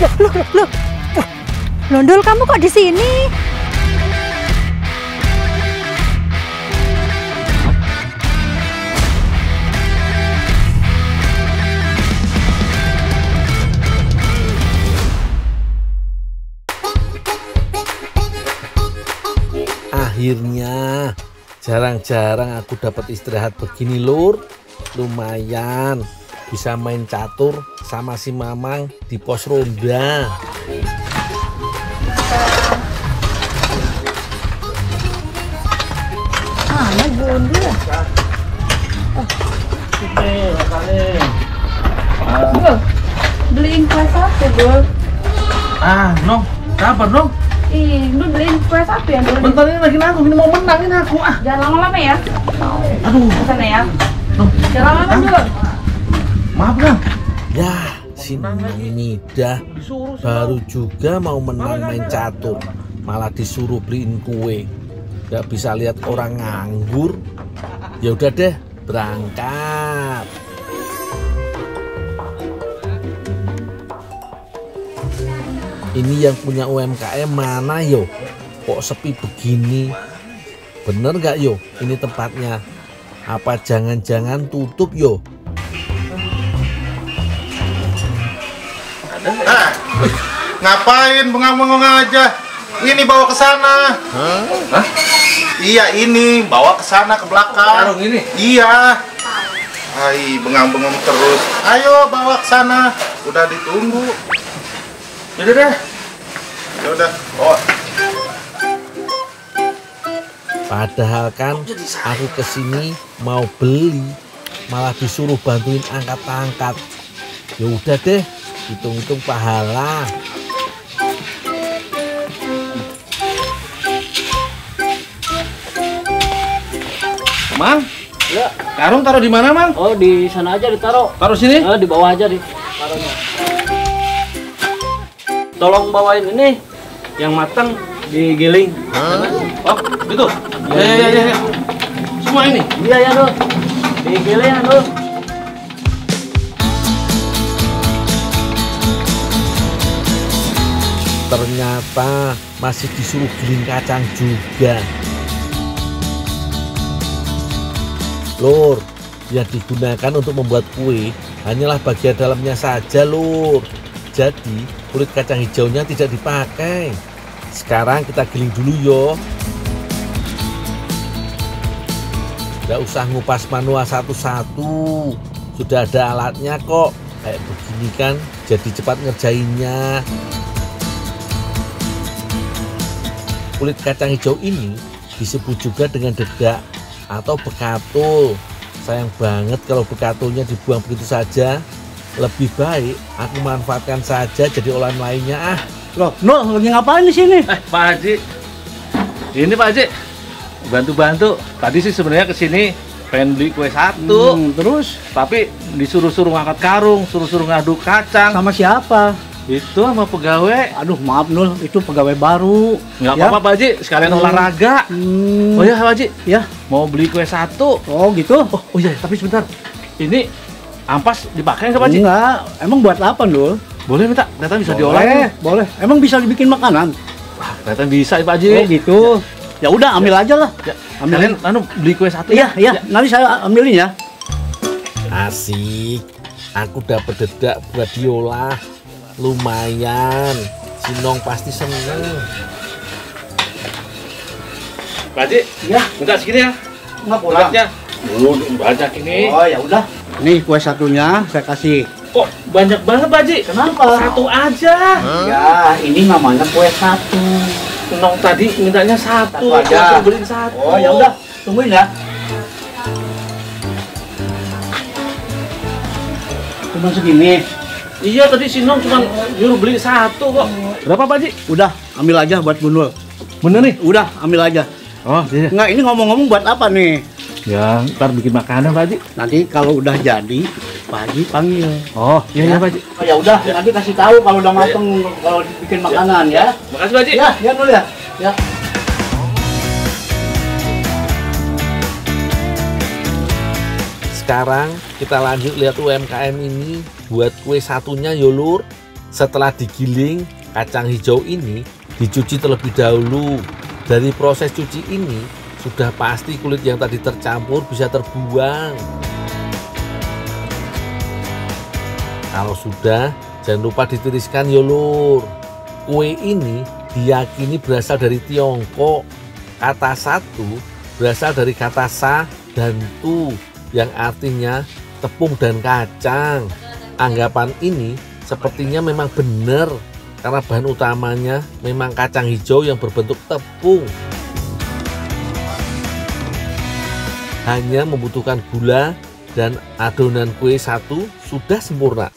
Loh. Londol, kamu kok di sini? Akhirnya jarang-jarang aku dapat istirahat begini, Lur. Lumayan bisa main catur sama si Mamang di pos ronda. Mana Bunda? Beliin kue sate, Bul. Nong, kabar dong? Ih, lu beliin kue sate ya, Bul. Bentar ini lagi aku, ini mau menang ini aku. Jangan lama-lama ya. Aduh. Sana ya. Nong, Jangan lama-lama, Bul. maaf kan? Ya, si Nida baru juga mau menang main catur, malah disuruh beliin kue. Gak bisa lihat orang nganggur. Ya udah deh, berangkat. Ini yang punya UMKM mana yo? Kok sepi begini? Bener gak yo? Ini tempatnya? Apa jangan-jangan tutup yo? Ngapain bengong-bengong aja? Ini bawa ke sana. Hah? Iya ini bawa ke sana ke belakang. Karung ini? Iya. Hai bengang-bengong terus. Ayo bawa ke sana. Udah ditunggu. Yaudah deh. Ya udah. Oh. Padahal kan aku kesini mau beli, malah disuruh bantuin angkat-angkat. Ya udah deh, hitung-hitung pahala. Mang? Ya. Karung taruh di mana, Mang? Oh, di sana aja ditaruh. Taruh sini? Di bawah aja taruhnya. Tolong bawain ini yang matang digiling. Oh, gitu. Ya. Semua ini? Iya ya, Dul. Digiling, Dul. Ternyata masih disuruh giling kacang juga. Lur, yang digunakan untuk membuat kue hanyalah bagian dalamnya saja, Lur. Jadi kulit kacang hijaunya tidak dipakai. Sekarang kita giling dulu yo. Nggak usah ngupas manual satu-satu. Sudah ada alatnya kok. Kayak begini kan, jadi cepat ngerjainnya. Kulit kacang hijau ini disebut juga dengan dedak atau bekatul. Sayang banget kalau bekatulnya dibuang begitu saja. Lebih baik aku manfaatkan saja jadi olahan lainnya. Loh, Nul, lagi ngapain di sini? Pak Haji. Ini Pak Haji. Bantu-bantu. Tadi sih sebenarnya kesini pengen beli kue satu. Terus Tapi disuruh-suruh ngangkat karung, suruh-suruh ngaduk kacang. sama siapa? Itu sama pegawai. Aduh, maaf Nul, itu pegawai baru. Nggak apa-apa Pak Haji, sekalian olahraga. Oh ya Pak Haji, Ya. mau beli kue satu. Oh, gitu. Oh iya, tapi sebentar. Ini ampas dipakai nggak Pak Haji? Enggak. Emang buat apa, Nul? Boleh minta, ternyata bisa diolah. Boleh. Emang bisa dibikin makanan? Wah, ternyata bisa ya Pak Haji. Oh, gitu. Ya udah, ambil aja lah. Ya, Ambilin. kalian beli kue satu Iya. Nanti saya ambilin ya. Asik, aku dapat dedak buat diolah. Lumayan, si Nong pasti seneng. Pak Haji, Ya. minta segini ya. Enggak pulang. Beratnya. Banyak ini. Oh, ya udah. Nih kue satunya saya kasih. Kok banyak banget Pak Haji? Kenapa? Satu aja. Ya, ini namanya kue satu. Nong tadi mintanya satu, Satu aja. aku beliin satu. Oh, ya udah. Tungguin ya. Cuma segini. Iya, tadi si Nong cuma nyuruh beli satu kok. Berapa Pak Haji? Udah, ambil aja buat Bunul. Bener nih? Udah, ambil aja. Oh, iya. Nggak, ini ngomong-ngomong buat apa nih? Ya, ntar bikin makanan Pak Haji. Nanti kalau udah jadi, Pak Haji panggil. Oh, iya Pak Haji. Oh, ya udah, nanti kasih tahu kalau udah mateng kalau bikin makanan ya. Makasih Pak Haji. Ya Nul ya. Ya. Sekarang kita lanjut lihat UMKM ini buat kue satunya yo, Lur. Setelah digiling, kacang hijau ini dicuci terlebih dahulu. Dari proses cuci ini, sudah pasti kulit yang tadi tercampur bisa terbuang. Kalau sudah, jangan lupa ditiriskan ya lur. Kue ini diyakini berasal dari Tiongkok. Kata satu berasal dari kata sa dan tu, yang artinya tepung dan kacang. Anggapan ini sepertinya memang benar, karena bahan utamanya memang kacang hijau yang berbentuk tepung. Hanya membutuhkan gula dan adonan kue satu sudah sempurna.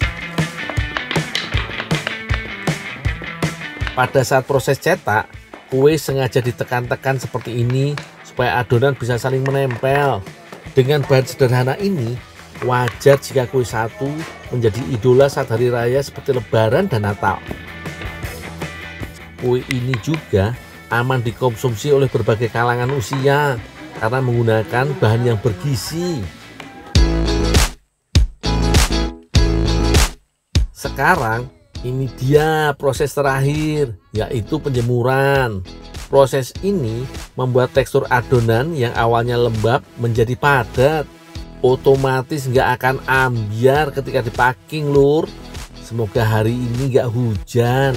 Pada saat proses cetak, kue sengaja ditekan-tekan seperti ini supaya adonan bisa saling menempel. Dengan bahan sederhana ini, wajar jika kue satu menjadi idola saat hari raya seperti Lebaran dan Natal. Kue ini juga aman dikonsumsi oleh berbagai kalangan usia karena menggunakan bahan yang bergizi. Sekarang ini dia proses terakhir, yaitu penjemuran. Proses ini membuat tekstur adonan yang awalnya lembab menjadi padat. Otomatis nggak akan ambiar ketika dipacking lur. Semoga hari ini nggak hujan.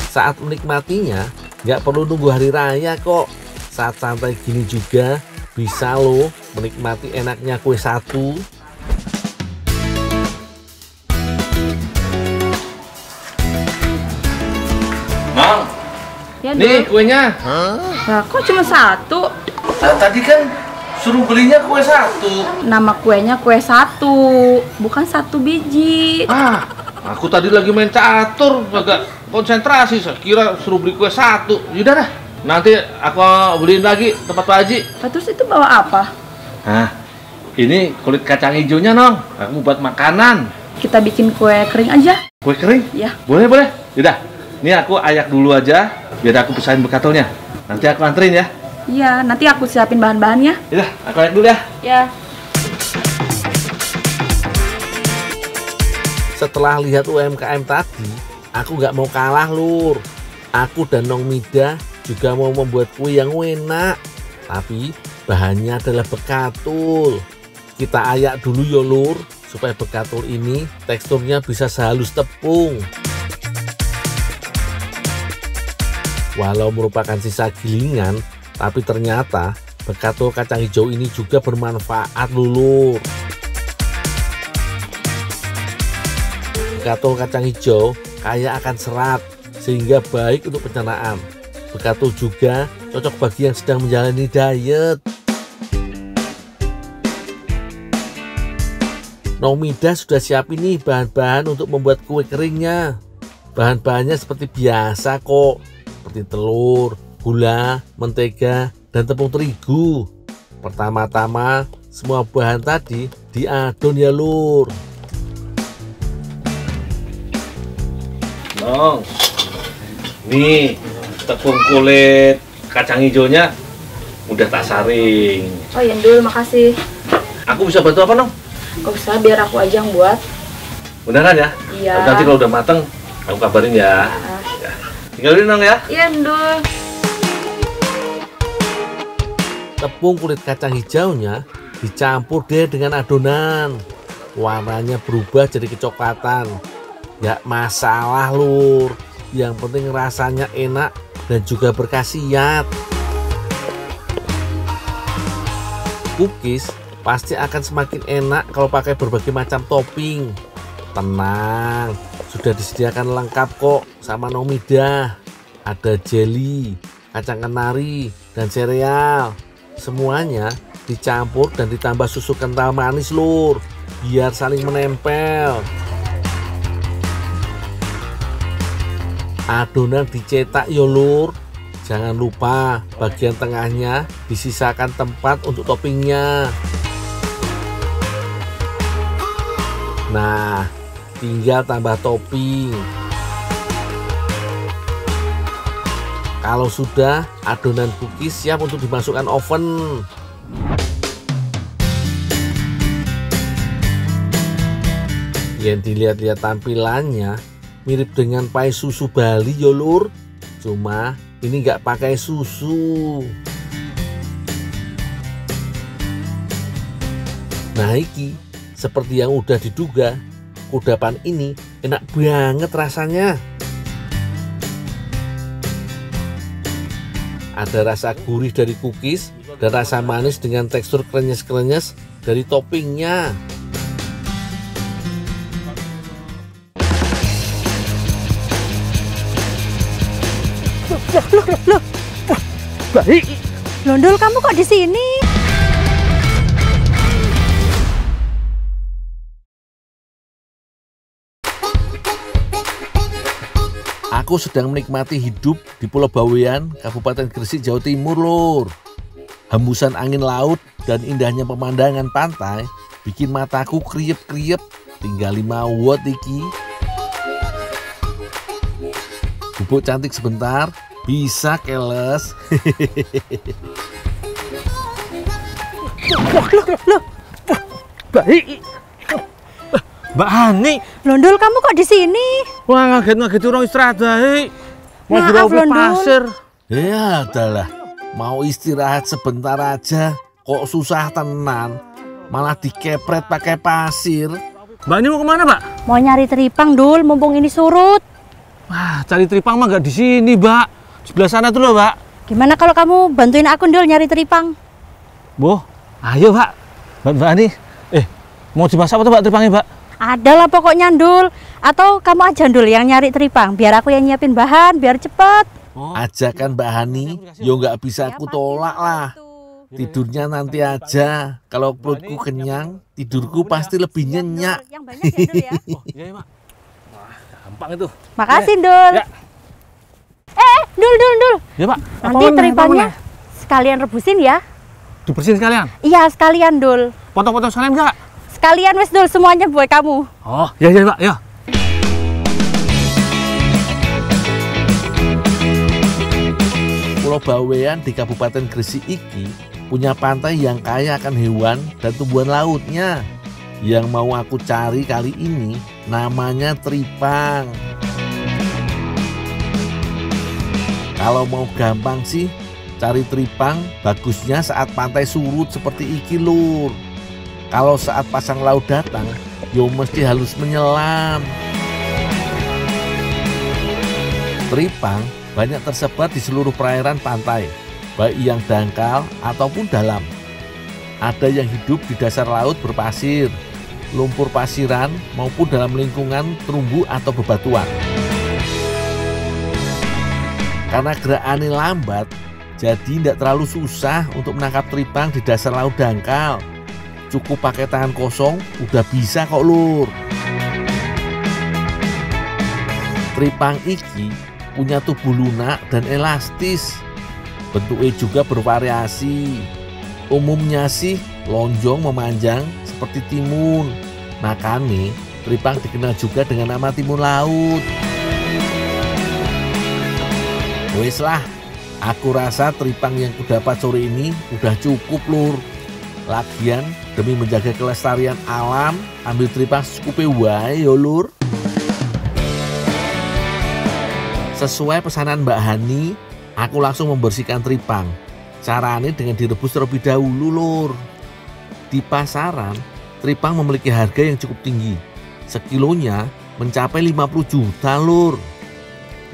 Saat menikmatinya nggak perlu nunggu hari raya kok. Saat santai gini juga bisa loh menikmati enaknya kue satu. Mang, Ya, nih kuenya. Nah, kok cuma satu? Tadi kan suruh belinya kue satu. Nama kuenya kue satu, bukan satu biji. Aku tadi lagi main catur, agak konsentrasi. Saya kira suruh beli kue satu. Yaudah dah, nanti aku beliin lagi tempat Pak Haji. Terus itu bawa apa? Nah, ini kulit kacang hijaunya nong. Aku buat makanan. Kita bikin kue kering aja. Kue kering? Ya. Boleh boleh. Yaudah, ini aku ayak dulu aja, biar aku pisahin bekatulnya. Nanti aku anterin ya. Iya, nanti aku siapin bahan-bahannya. Yaudah, aku ayak dulu ya. Ya. Setelah lihat UMKM tadi, aku nggak mau kalah lur. Aku dan Nong Mida juga mau membuat kue yang enak, tapi bahannya adalah bekatul. Kita ayak dulu ya lur, supaya bekatul ini teksturnya bisa sehalus tepung. Walau merupakan sisa gilingan, tapi ternyata bekatul kacang hijau ini juga bermanfaat lur. Bekatul kacang hijau kaya akan serat sehingga baik untuk pencernaan. Bekatul juga cocok bagi yang sedang menjalani diet. Nong Mida sudah siapin nih bahan-bahan untuk membuat kue keringnya. Bahan-bahannya seperti biasa kok, seperti telur, gula, mentega, dan tepung terigu. Pertama-tama semua bahan tadi diadon ya lur. Nong, nih tepung kulit kacang hijaunya udah tak saring. Oh iya Ndul, makasih. Aku bisa bantu apa Nong? Gak usah, biar aku aja yang buat. Beneran ya? Iya. Nanti kalau udah mateng, aku kabarin ya. Ya. Tinggalin Nong ya. Iya Ndul. Tepung kulit kacang hijaunya dicampur deh dengan adonan. Warnanya berubah jadi kecoklatan. Gak masalah lur, yang penting rasanya enak dan juga berkhasiat. Cookies pasti akan semakin enak kalau pakai berbagai macam topping. Tenang, sudah disediakan lengkap kok sama Nong Mida. Ada jelly, kacang kenari, dan sereal. Semuanya dicampur dan ditambah susu kental manis lur, biar saling menempel. Adonan dicetak yo lur. Jangan lupa bagian tengahnya disisakan tempat untuk toppingnya. Nah, tinggal tambah topping. Kalau sudah, adonan cookies siap untuk dimasukkan oven. Yang dilihat-lihat tampilannya mirip dengan pai susu Bali ya lur. Cuma ini nggak pakai susu. Nah iki seperti yang udah diduga, kudapan ini enak banget rasanya. Ada rasa gurih dari cookies dan rasa manis dengan tekstur krenyes-krenyes dari toppingnya. Loh. Baik. Londol, kamu kok di sini? Aku sedang menikmati hidup di Pulau Bawean, Kabupaten Gresik, Jawa Timur, lur. Hembusan angin laut dan indahnya pemandangan pantai bikin mataku kriep-kriep. Tinggal 5 watt iki. Bubuk cantik sebentar, bisa keles. Loh. Baik. Mbak Hani. Londol, kamu kok di sini? Wah, ngaget orang istirahat baik. Mau Maaf, dirobek Londol. pasir. Ya adalah, mau istirahat sebentar aja, kok susah tenan. Malah dikepret pakai pasir. Mbak ini mau kemana, Mbak? Mau nyari teripang, Dul, mumpung ini surut. Wah, cari teripang mah nggak di sini, Mbak. Sebelah sana tuh loh, Mbak. Gimana kalau kamu bantuin aku, Dul, nyari teripang? Boh, ayo, Mbak. Mbak Hani. Mau dimasak apa tuh, Mbak, teripangnya, Mbak? Ada lah pokoknya, Dul. Atau kamu aja, Dul, yang nyari teripang. Biar aku yang nyiapin bahan, biar cepet. Ajakan Mbak Hani, yo nggak bisa aku tolak lah. Tidurnya nanti aja. Kalau perutku kenyang, tidurku pasti lebih nyenyak. Yang banyak ya, Dul, ya. Oh, iya, Mbak. Wah, gampang itu. Makasih, Dul. Ya. Dul. Ya, Pak. Nanti teripangnya sekalian rebusin ya. Dibersihin sekalian. Iya, sekalian, Dul. Potong-potong sekalian enggak? Sekalian wes, Dul, semuanya buat kamu. Oh, ya, Pak. Ya. Pulau Bawean di Kabupaten Gresik iki punya pantai yang kaya akan hewan dan tumbuhan lautnya. Yang mau aku cari kali ini namanya teripang. Kalau mau gampang sih cari teripang bagusnya saat pantai surut seperti iki, lur. Kalau saat pasang laut datang, yo mesti halus menyelam. Teripang banyak tersebar di seluruh perairan pantai, baik yang dangkal ataupun dalam. Ada yang hidup di dasar laut berpasir, lumpur pasiran maupun dalam lingkungan terumbu atau bebatuan. Karena gerakannya lambat, jadi tidak terlalu susah untuk menangkap teripang di dasar laut dangkal. Cukup pakai tangan kosong, udah bisa kok, lur. Teripang iki punya tubuh lunak dan elastis. Bentuknya juga bervariasi. Umumnya sih lonjong memanjang seperti timun. Makanya teripang dikenal juga dengan nama timun laut. Wes lah, aku rasa teripang yang kudapat sore ini udah cukup, lur. Lagian demi menjaga kelestarian alam, ambil teripang secukupnya wae yo, lur. Sesuai pesanan Mbak Hani, aku langsung membersihkan teripang. Caranya dengan direbus terlebih dahulu, lur. Di pasaran, teripang memiliki harga yang cukup tinggi. Sekilonya mencapai 50 juta, lur.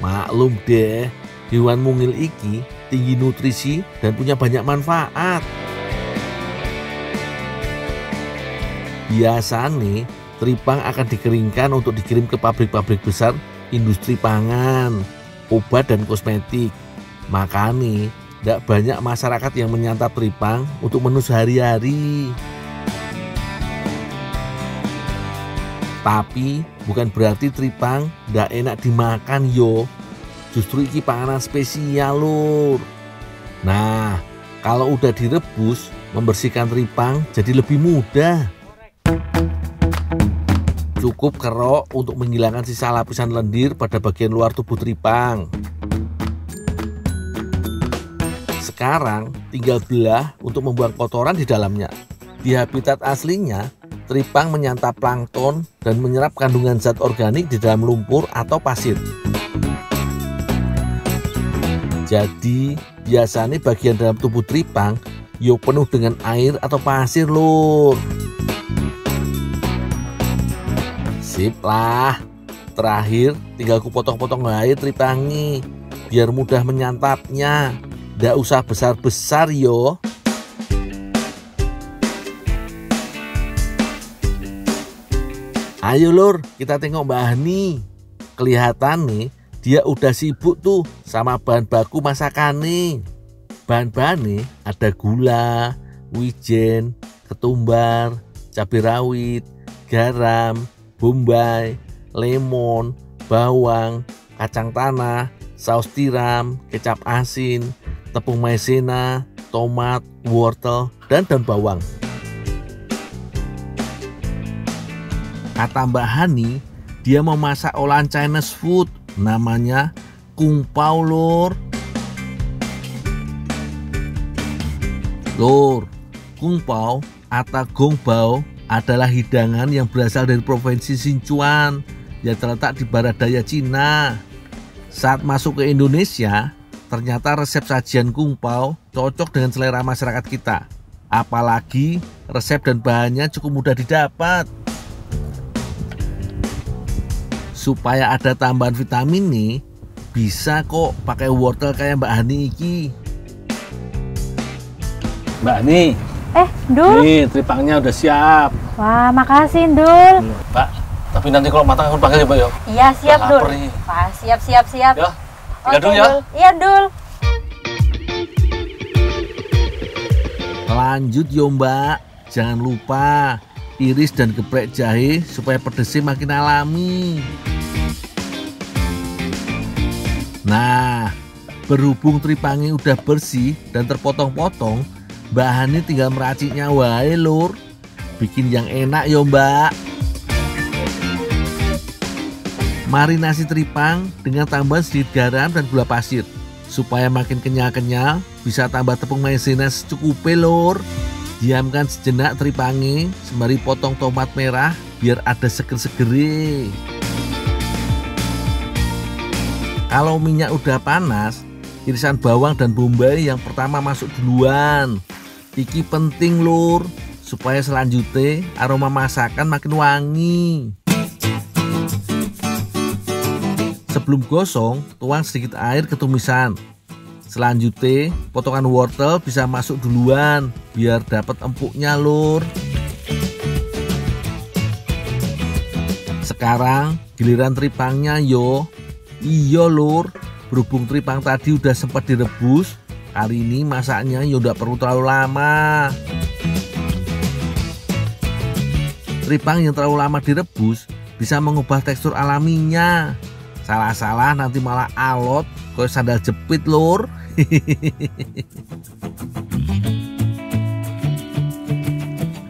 Maklum deh, hewan mungil iki tinggi nutrisi dan punya banyak manfaat. Biasanya teripang akan dikeringkan untuk dikirim ke pabrik-pabrik besar industri pangan, obat dan kosmetik. Makanya tidak banyak masyarakat yang menyantap teripang untuk menu sehari-hari. Tapi bukan berarti teripang tidak enak dimakan yo. Justru iki panganan spesial, lur. Nah, kalau udah direbus, membersihkan teripang jadi lebih mudah. Cukup kerok untuk menghilangkan sisa lapisan lendir pada bagian luar tubuh teripang. Sekarang tinggal belah untuk membuang kotoran di dalamnya. Di habitat aslinya, Tripang menyantap plankton dan menyerap kandungan zat organik di dalam lumpur atau pasir. Jadi biasanya bagian dalam tubuh tripang yo penuh dengan air atau pasir lur. Sip lah. Terakhir tinggal ku potong-potong air tripangi biar mudah menyantapnya. Nggak usah besar-besar yo. Ayo lur, kita tengok Mbak Hani. Kelihatan nih, dia udah sibuk tuh sama bahan baku masakan nih. Bahan-bahannya ada gula, wijen, ketumbar, cabai rawit, garam, bombay, lemon, bawang, kacang tanah, saus tiram, kecap asin, tepung maizena, tomat, wortel, dan daun bawang. Kata Mbak Hani, dia mau masak olahan Chinese food, namanya kung pao lur. Lur, kung pao atau gong bao adalah hidangan yang berasal dari provinsi Sichuan yang terletak di barat daya Cina. Saat masuk ke Indonesia, ternyata resep sajian kung pao cocok dengan selera masyarakat kita. Apalagi resep dan bahannya cukup mudah didapat. Supaya ada tambahan vitamin nih, bisa kok pakai wortel kayak Mbak Hani iki. Mbak Hani, Dul. nih tripangnya udah siap. Wah, makasih, Dul. Mbak, tapi nanti kalau matang aku panggil ya Mbak ya. Iya, siap, Udah Dul. lapar nih. Wah, siap. Ya, tiga dulu ya. Dul. Iya, Dul. Lanjut yo Mbak, jangan lupa iris dan geprek jahe supaya pedesnya makin alami. Nah, berhubung tripangnya udah bersih dan terpotong-potong, Mbak Hani tinggal meraciknya wae lur. Bikin yang enak yo Mbak. Marinasi tripang dengan tambahan sedikit garam dan gula pasir. Supaya makin kenyal-kenyal, bisa tambah tepung maizena secukupnya lur. Diamkan sejenak tripangnya sembari potong tomat merah biar ada seger-segere. Kalau minyak udah panas, irisan bawang dan bombay yang pertama masuk duluan. Iki penting lur, supaya selanjutnya aroma masakan makin wangi. Sebelum gosong, tuang sedikit air ke tumisan. Selanjutnya, potongan wortel bisa masuk duluan biar dapat empuknya lur. Sekarang giliran tripangnya yo. Iya lur, berhubung tripang tadi udah sempat direbus, kali ini masaknya ya udah perlu terlalu lama. Tripang yang terlalu lama direbus bisa mengubah tekstur alaminya. Salah-salah nanti malah alot kayak sandal jepit lur.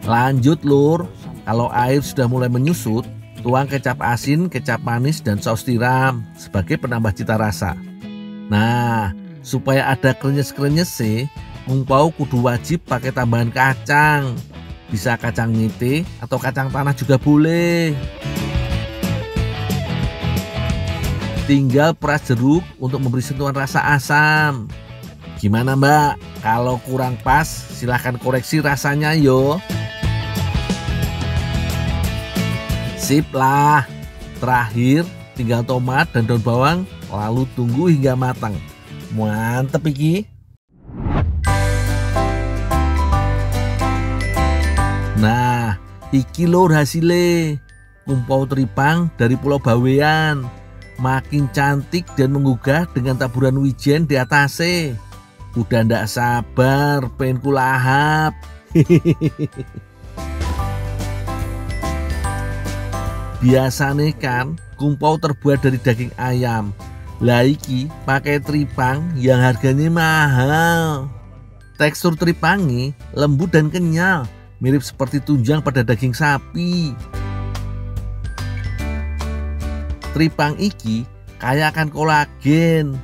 Lanjut lur, kalau air sudah mulai menyusut, tuang kecap asin, kecap manis, dan saus tiram sebagai penambah cita rasa. Nah, supaya ada krenyes-krenyes sih, kung pao kudu wajib pakai tambahan kacang. Bisa kacang nite atau kacang tanah juga boleh. Tinggal peras jeruk untuk memberi sentuhan rasa asam. Gimana Mbak? Kalau kurang pas, silahkan koreksi rasanya yo. Sip lah. Terakhir tinggal tomat dan daun bawang, lalu tunggu hingga matang. Mantep iki. Nah, iki lur hasilnya. Kung pao tripang dari Pulau Bawean. Makin cantik dan menggugah dengan taburan wijen di atasnya. Udah ndak sabar pengen kulahap. Biasanya kan kung pao terbuat dari daging ayam. Lah iki pakai tripang yang harganya mahal. Tekstur tripangnya lembut dan kenyal, mirip seperti tunjang pada daging sapi. Tripang iki kaya akan kolagen.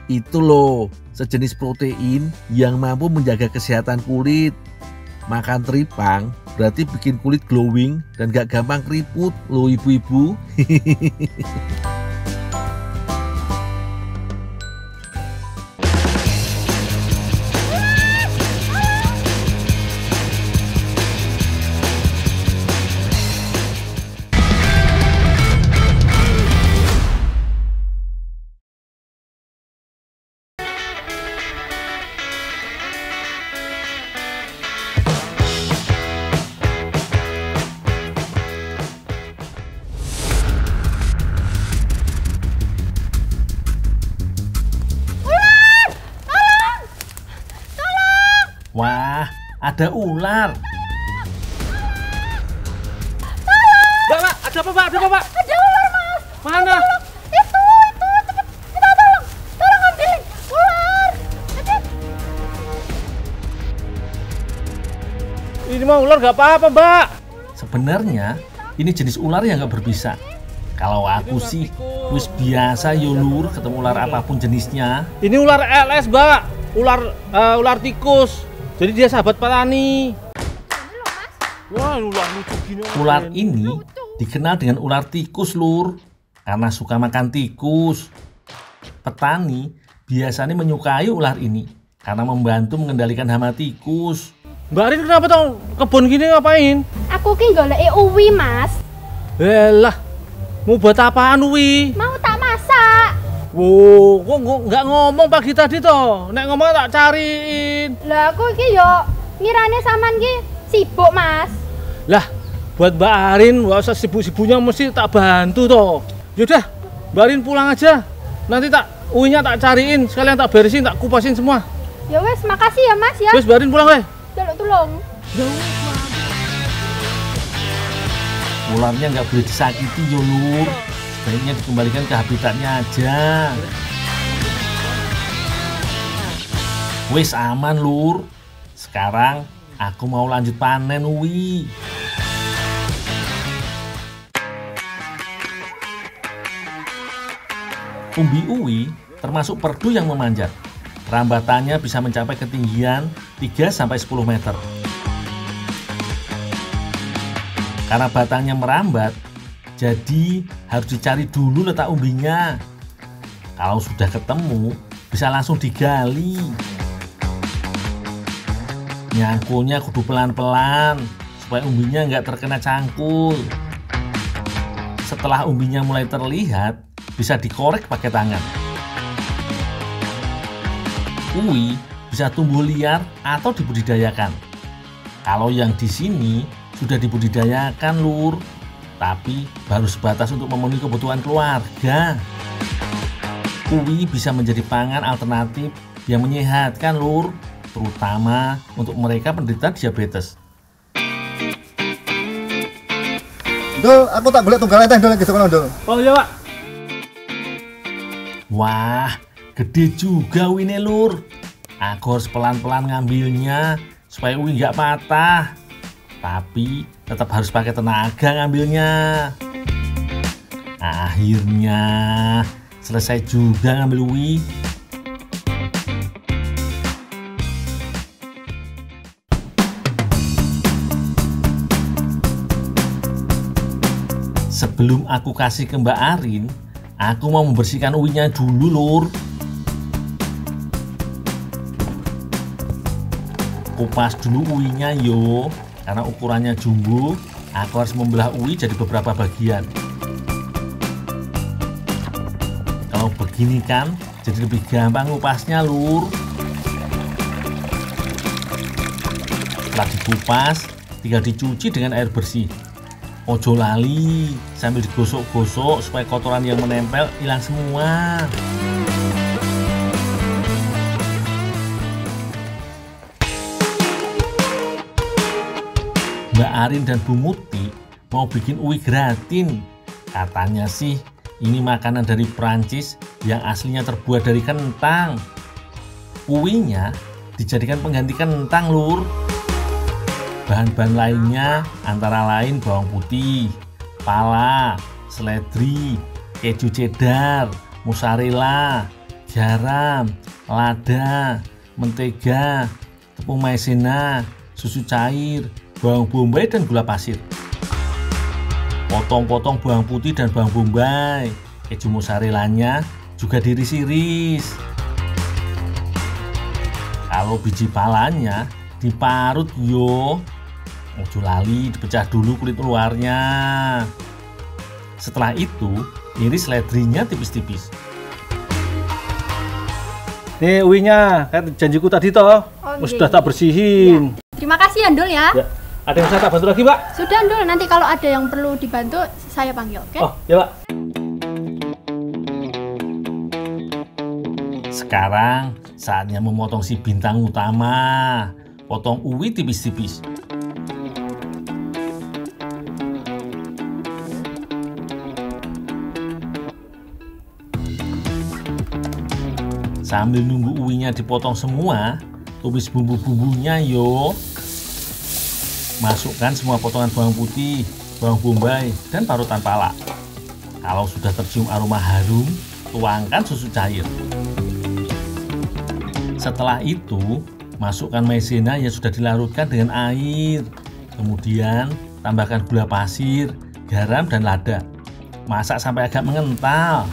Itu loh, sejenis protein yang mampu menjaga kesehatan kulit. Makan tripang berarti bikin kulit glowing dan gak gampang keriput loh ibu-ibu. Wah, ada ular. Mbak, ada apa, Mbak? Ada apa, Mbak? Ada ular, Mas. Mana? Itu, cepet. Kita tolong ambilin ular. Cepet. Ini mah ular nggak apa-apa, Mbak. Sebenarnya ini jenis ular yang nggak berbisa. Kalau aku sih wis biasa yo lur ketemu ular apapun jenisnya. Ini ular LS, Mbak. Ular tikus. Jadi dia sahabat petani. Wah, ular lucu gini. Ular ini dikenal dengan ular tikus lur karena suka makan tikus. Petani biasanya menyukai ular ini karena membantu mengendalikan hama tikus. Mbak Arin kenapa tau kebun gini ngapain? Aku ki goleki uwi, Mas. Lah, mau buat apaan uwi? Mau tak masak. Wow, kok nggak ngomong pagi tadi toh? Nek ngomong tak cariin. Lah aku ki yo ngirane sampean ki sibuk, Mas. Lah, buat Mbak Arin, nggak usah sibuk-sibuknya mesti tak bantu toh. Yaudah, Mbak Arin pulang aja. Nanti uwinya tak cariin, sekalian tak beresin, tak kupasin semua. Ya wes, makasih ya, Mas ya. Wes, Mbak Arin pulang weh. Jaluk tulung. Ularnya nggak boleh disakiti yo lur. Sebaiknya dikembalikan ke habitatnya aja. Wis aman lur. Sekarang aku mau lanjut panen uwi. Umbi uwi termasuk perdu yang memanjat. Rambatannya bisa mencapai ketinggian 3-10 meter. Karena batangnya merambat, jadi harus dicari dulu letak umbinya. Kalau sudah ketemu, bisa langsung digali. Nyangkulnya kudu pelan-pelan, supaya umbinya nggak terkena cangkul. Setelah umbinya mulai terlihat, bisa dikorek pakai tangan. Uwi bisa tumbuh liar atau dibudidayakan. Kalau yang di sini sudah dibudidayakan lur, tapi baru sebatas untuk memenuhi kebutuhan keluarga. Uwi bisa menjadi pangan alternatif yang menyehatkan lur, terutama untuk mereka penderita diabetes. Dul, aku tak boleh tunggal teh dul gitu kan dul. Oh iya, Pak. Wah, gede juga uwine lur. Aku harus pelan-pelan ngambilnya supaya uwi nggak patah. Tapi tetap harus pakai tenaga ngambilnya. Akhirnya selesai juga ngambil uwi. Sebelum aku kasih ke Mbak Arin, aku mau membersihkan uwinya dulu lur. Kupas dulu uwinya yo, karena ukurannya jumbo. Aku harus membelah uwi jadi beberapa bagian. Kalau begini kan jadi lebih gampang ngupasnya lur. Setelah dikupas, tinggal dicuci dengan air bersih. Ojo lali sambil digosok-gosok supaya kotoran yang menempel hilang semua. Mbak Arin dan Bu Muti mau bikin uwi gratin. Katanya sih ini makanan dari Prancis yang aslinya terbuat dari kentang. Uwinya dijadikan pengganti kentang lur. Bahan-bahan lainnya antara lain bawang putih, pala, seledri, keju cheddar, mozzarella, garam, lada, mentega, tepung maizena, susu cair, bawang bombay dan gula pasir. Potong-potong bawang putih dan bawang bombay. Keju mozzarellanya juga diiris-iris. Kalau biji palanya diparut yo. Ojo lali dipecah dulu kulit luarnya. Setelah itu, iris seledrinya tipis-tipis. Nih uinya, kayak janjiku tadi toh. Sudah tak bersihin. Terima kasih ya, Ndul ya. Ya. Ada yang bisa tak bantu lagi, Pak? Sudah, Ndul. Nanti kalau ada yang perlu dibantu, saya panggil, oke? Oh, ya, Pak. Sekarang saatnya memotong si bintang utama. Potong uwi tipis-tipis. Sambil nunggu uwinya dipotong semua, tumis bumbu-bumbunya yo. Masukkan semua potongan bawang putih, bawang bombay, dan parutan pala. Kalau sudah tercium aroma harum, tuangkan susu cair. Setelah itu, masukkan maizena yang sudah dilarutkan dengan air. Kemudian, tambahkan gula pasir, garam, dan lada. Masak sampai agak mengental.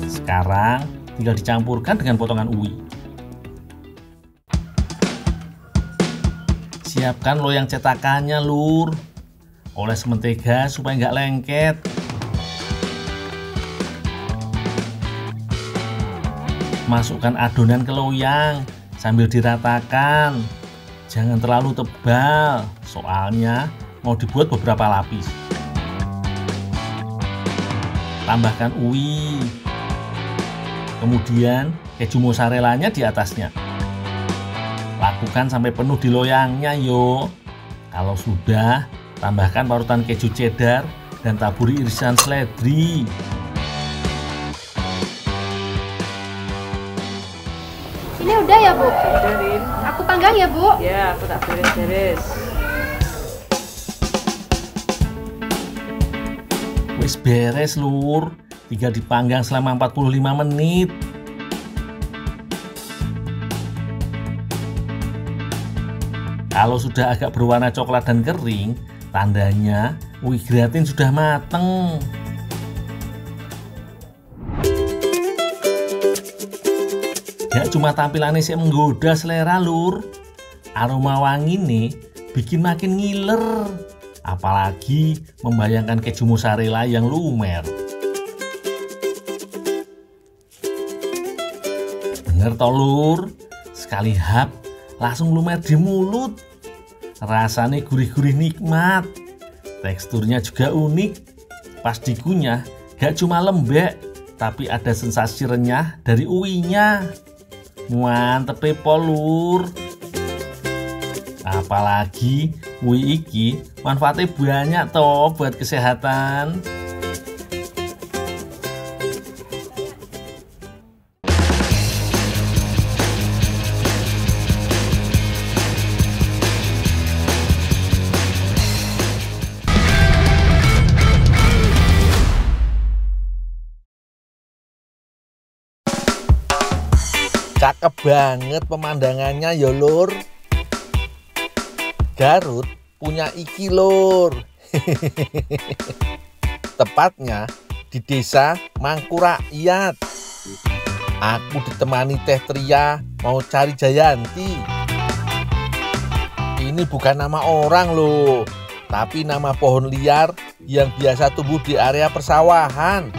Sekarang tinggal dicampurkan dengan potongan uwi. Siapkan loyang cetakannya, Lur. Oles mentega supaya nggak lengket. Masukkan adonan ke loyang sambil diratakan. Jangan terlalu tebal, soalnya mau dibuat beberapa lapis. Tambahkan uwi. Kemudian keju mozzarellanya di atasnya. Lakukan sampai penuh di loyangnya yo. Kalau sudah, tambahkan parutan keju cheddar dan taburi irisan seledri. Ini udah ya, Bu? Udah, Rin. Aku panggang ya, Bu? Ya, aku tak beres-beres. Wis beres, Lur. Tinggal dipanggang selama 45 menit. Kalau sudah agak berwarna coklat dan kering, tandanya uwi gratin sudah mateng. Gak cuma tampilannya sih menggoda selera, Lur. Aroma wangi nih bikin makin ngiler. Apalagi membayangkan keju mozzarella yang lumer. Bener toh, Lur? Sekali hap langsung lumer di mulut. Rasanya gurih-gurih nikmat. Teksturnya juga unik. Pas dikunyah gak cuma lembek, tapi ada sensasi renyah dari uwinya. Mantep po, Lur. Apalagi uwi iki manfaatnya banyak toh buat kesehatan. Cakep banget pemandangannya ya, Lur. Garut punya iki, Lur. Tepatnya di desa Mangkurakyat. Aku ditemani Teh Tria mau cari Jayanti. Ini bukan nama orang loh, tapi nama pohon liar yang biasa tumbuh di area persawahan.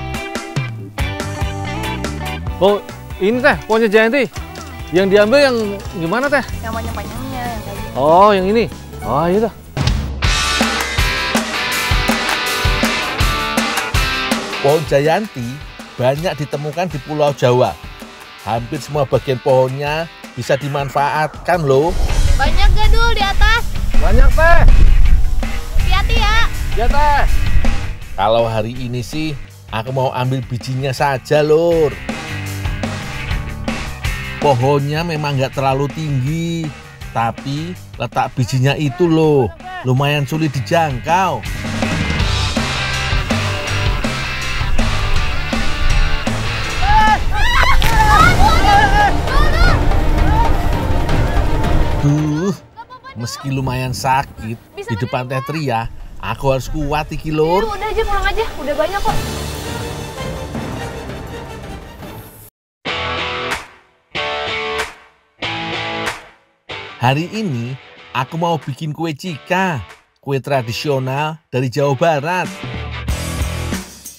Oh, ini Teh, pohonnya Jayanti. Yang diambil yang gimana, Teh? Yang panjang-panjangnya, yang kayak gitu. Oh, yang ini. Oh, iya toh. Pohon Jayanti banyak ditemukan di Pulau Jawa. Hampir semua bagian pohonnya bisa dimanfaatkan loh. Banyak gak, Dul, di atas? Banyak, Teh. Hati-hati ya. Ya, Teh. Kalau hari ini sih aku mau ambil bijinya saja, Lur. Pohonnya memang nggak terlalu tinggi, tapi letak bijinya itu loh lumayan sulit dijangkau. Aduh, meski lumayan sakit di depan Teh Tria, aku harus kuat iki lur. Udah aja pulang aja, udah banyak kok. Hari ini aku mau bikin kue cika, kue tradisional dari Jawa Barat.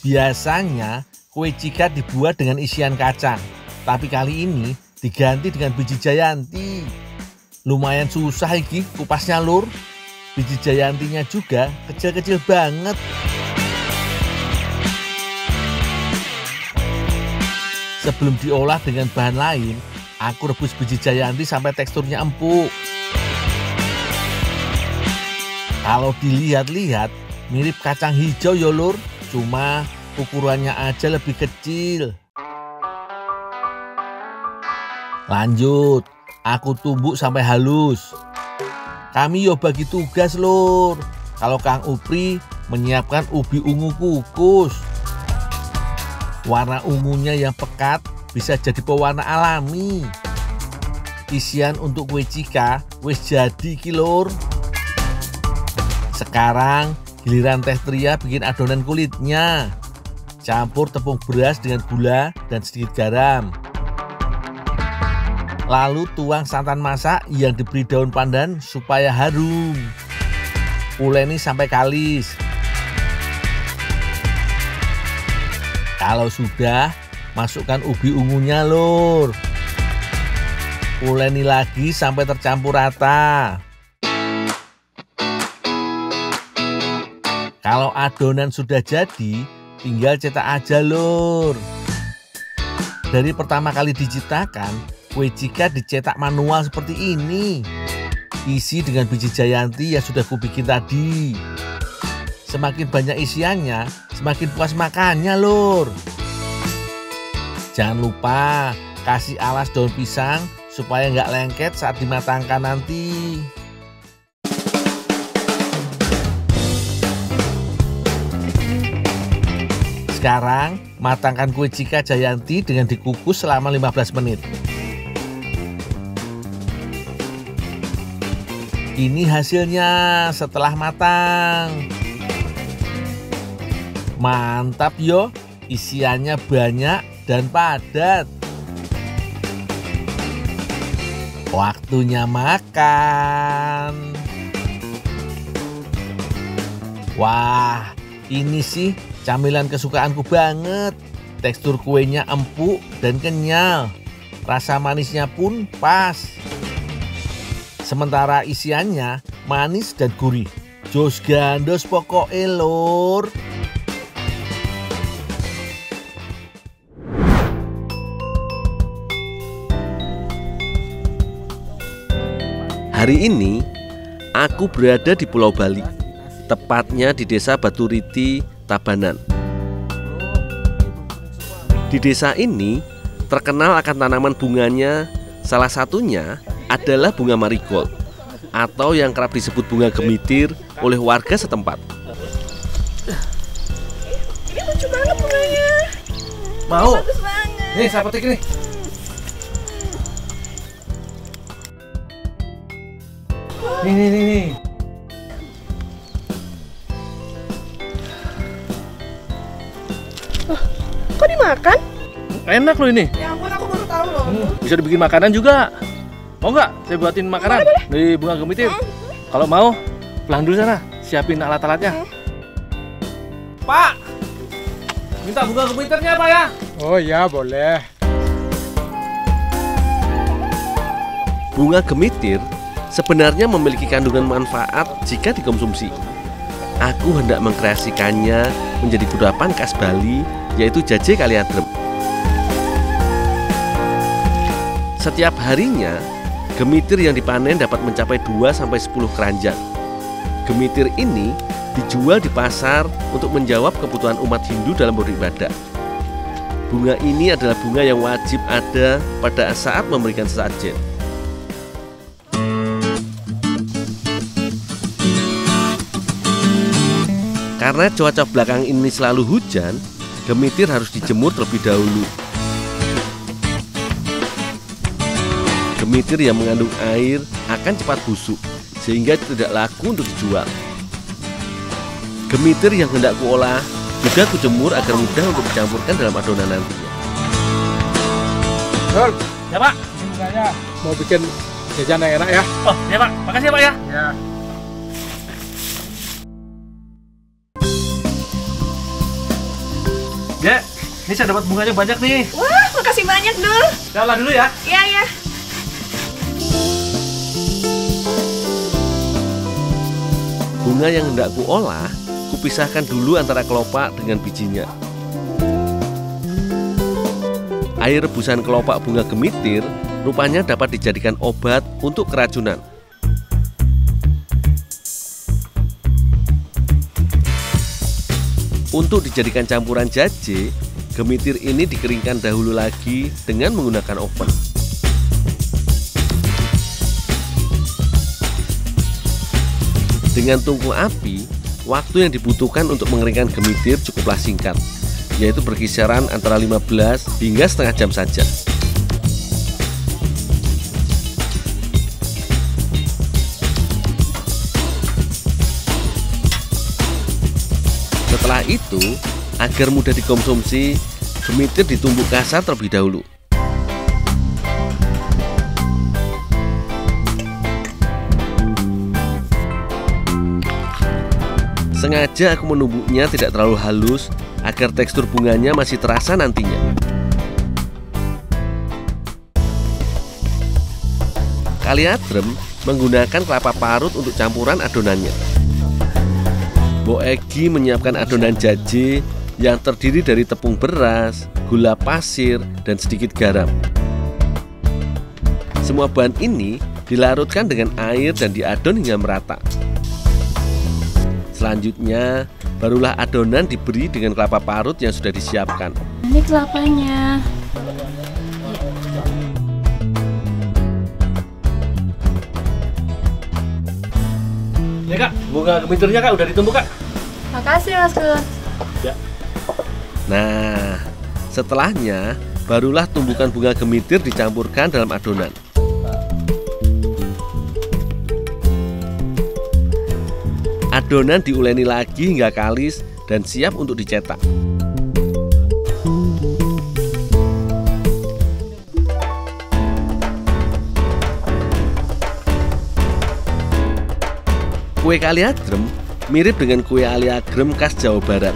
Biasanya kue cika dibuat dengan isian kacang, tapi kali ini diganti dengan biji jayanti. Lumayan susah iki kupasnya lur. Biji jayantinya juga kecil-kecil banget. Sebelum diolah dengan bahan lain, aku rebus biji jayanti sampai teksturnya empuk. Kalau dilihat-lihat mirip kacang hijau ya lur, cuma ukurannya aja lebih kecil. Lanjut, aku tumbuk sampai halus. Kami yo bagi tugas lur. Kalau Kang Upri menyiapkan ubi ungu kukus. Warna ungunya yang pekat bisa jadi pewarna alami. Isian untuk kue cika wis jadi iki lur. Sekarang giliran Teh Tria bikin adonan kulitnya. Campur tepung beras dengan gula dan sedikit garam. Lalu tuang santan masak yang diberi daun pandan supaya harum. Uleni sampai kalis. Kalau sudah, masukkan ubi ungunya lur. Uleni lagi sampai tercampur rata. Kalau adonan sudah jadi, tinggal cetak aja lur. Dari pertama kali diciptakan, kue cika dicetak manual seperti ini. Isi dengan biji jayanti yang sudah kubikin tadi. Semakin banyak isiannya, semakin puas makannya lur. Jangan lupa kasih alas daun pisang supaya nggak lengket saat dimatangkan nanti. Sekarang matangkan kue cika jayanti dengan dikukus selama 15 menit. Ini hasilnya setelah matang. Mantap yo, isiannya banyak dan padat. Waktunya makan. Wah, ini sih camilan kesukaanku banget. Tekstur kuenya empuk dan kenyal. Rasa manisnya pun pas. Sementara isiannya manis dan gurih. Jos gandos pokoknya lur. Hari ini aku berada di Pulau Bali, tepatnya di Desa Baturiti, Tabanan. Di desa ini terkenal akan tanaman bunganya, salah satunya adalah bunga marigold atau yang kerap disebut bunga gemitir oleh warga setempat. Ini lucu banget bunganya. Mau? Bagus banget. Nih, saya petik nih. Nih. Kok dimakan? Enak loh ini. Ya ampun, aku baru tahu loh. Bisa dibikin makanan juga. Mau nggak saya buatin makanan dari bunga gemitir? Kalau mau, pulang dulu sana. Siapin alat-alatnya. Pak, minta bunga gemitirnya Pak ya? Oh ya, boleh. Bunga gemitir sebenarnya memiliki kandungan manfaat jika dikonsumsi. Aku hendak mengkreasikannya menjadi kudapan khas Bali, yaitu jaje kaliadrem. Setiap harinya, gemitir yang dipanen dapat mencapai 2-10 keranjang. Gemitir ini dijual di pasar untuk menjawab kebutuhan umat Hindu dalam beribadah. Bunga ini adalah bunga yang wajib ada pada saat memberikan sesajen. Karena cuaca belakang ini selalu hujan, gemitir harus dijemur terlebih dahulu. Gemitir yang mengandung air akan cepat busuk sehingga tidak laku untuk dijual. Gemitir yang hendak kuolah juga kujemur agar mudah untuk dicampurkan dalam adonan nantinya. Dul, ya Pak. Bunganya mau bikin jajan yang enak ya. Oh, ya Pak. Makasih ya Pak ya. Ya. Ya, ini saya dapat bunganya banyak nih. Wah, makasih banyak, Dul. Saya olah dulu ya. Iya, ya. Bunga yang hendak kuolah, kupisahkan dulu antara kelopak dengan bijinya. Air rebusan kelopak bunga gemitir rupanya dapat dijadikan obat untuk keracunan. Untuk dijadikan campuran jaje, gemitir ini dikeringkan dahulu lagi dengan menggunakan oven. Dengan tungku api, waktu yang dibutuhkan untuk mengeringkan gemitir cukuplah singkat, yaitu berkisaran antara 15 hingga setengah jam saja. Setelah itu, agar mudah dikonsumsi, gemitir ditumbuk kasar terlebih dahulu. Sengaja aku menumbuknya tidak terlalu halus agar tekstur bunganya masih terasa nantinya. Kaliadrem menggunakan kelapa parut untuk campuran adonannya. Mbok Egi menyiapkan adonan jaje yang terdiri dari tepung beras, gula pasir, dan sedikit garam. Semua bahan ini dilarutkan dengan air dan diadon hingga merata. Selanjutnya, barulah adonan diberi dengan kelapa parut yang sudah disiapkan. Ini kelapanya. Ya Kak, bunga gemitirnya Kak udah ditumbuk Kak. Makasih Mas Kun. Ya. Nah, setelahnya barulah tumbukan bunga gemitir dicampurkan dalam adonan. Adonan diuleni lagi hingga kalis dan siap untuk dicetak. Kue Kaliadrem mirip dengan kue aliagrem khas Jawa Barat.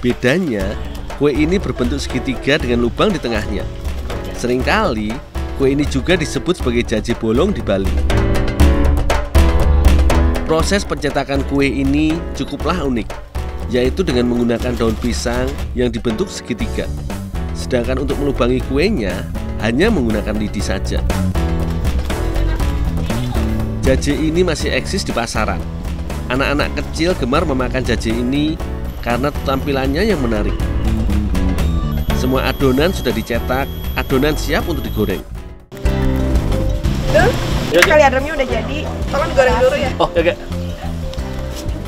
Bedanya, kue ini berbentuk segitiga dengan lubang di tengahnya. Seringkali, kue ini juga disebut sebagai jaje bolong di Bali. Proses pencetakan kue ini cukuplah unik, yaitu dengan menggunakan daun pisang yang dibentuk segitiga. Sedangkan untuk melubangi kuenya, hanya menggunakan lidi saja. Jaje ini masih eksis di pasaran. Anak-anak kecil gemar memakan jaje ini karena tampilannya yang menarik. Semua adonan sudah dicetak, adonan siap untuk digoreng. Dul, Kaliadremnya udah jadi, tolong digoreng dulu ya. Oh, oke.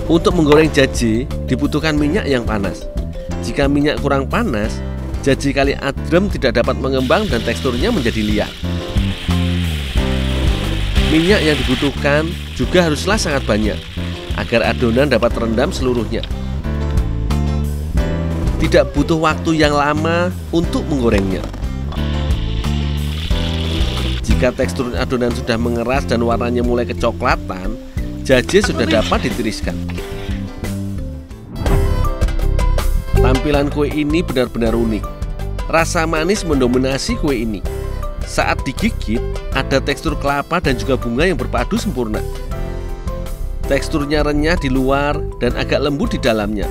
Untuk menggoreng jaje dibutuhkan minyak yang panas. Jika minyak kurang panas, jaje Kaliadrem tidak dapat mengembang dan teksturnya menjadi liat. Minyak yang dibutuhkan juga haruslah sangat banyak agar adonan dapat terendam seluruhnya. Tidak butuh waktu yang lama untuk menggorengnya. Jika tekstur adonan sudah mengeras dan warnanya mulai kecoklatan, jaje sudah dapat ditiriskan. Tampilan kue ini benar-benar unik. Rasa manis mendominasi kue ini. Saat digigit, ada tekstur kelapa dan juga bunga yang berpadu sempurna. Teksturnya renyah di luar dan agak lembut di dalamnya.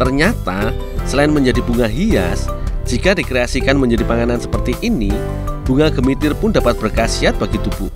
Ternyata, selain menjadi bunga hias, jika dikreasikan menjadi panganan seperti ini, bunga gemitir pun dapat berkhasiat bagi tubuh.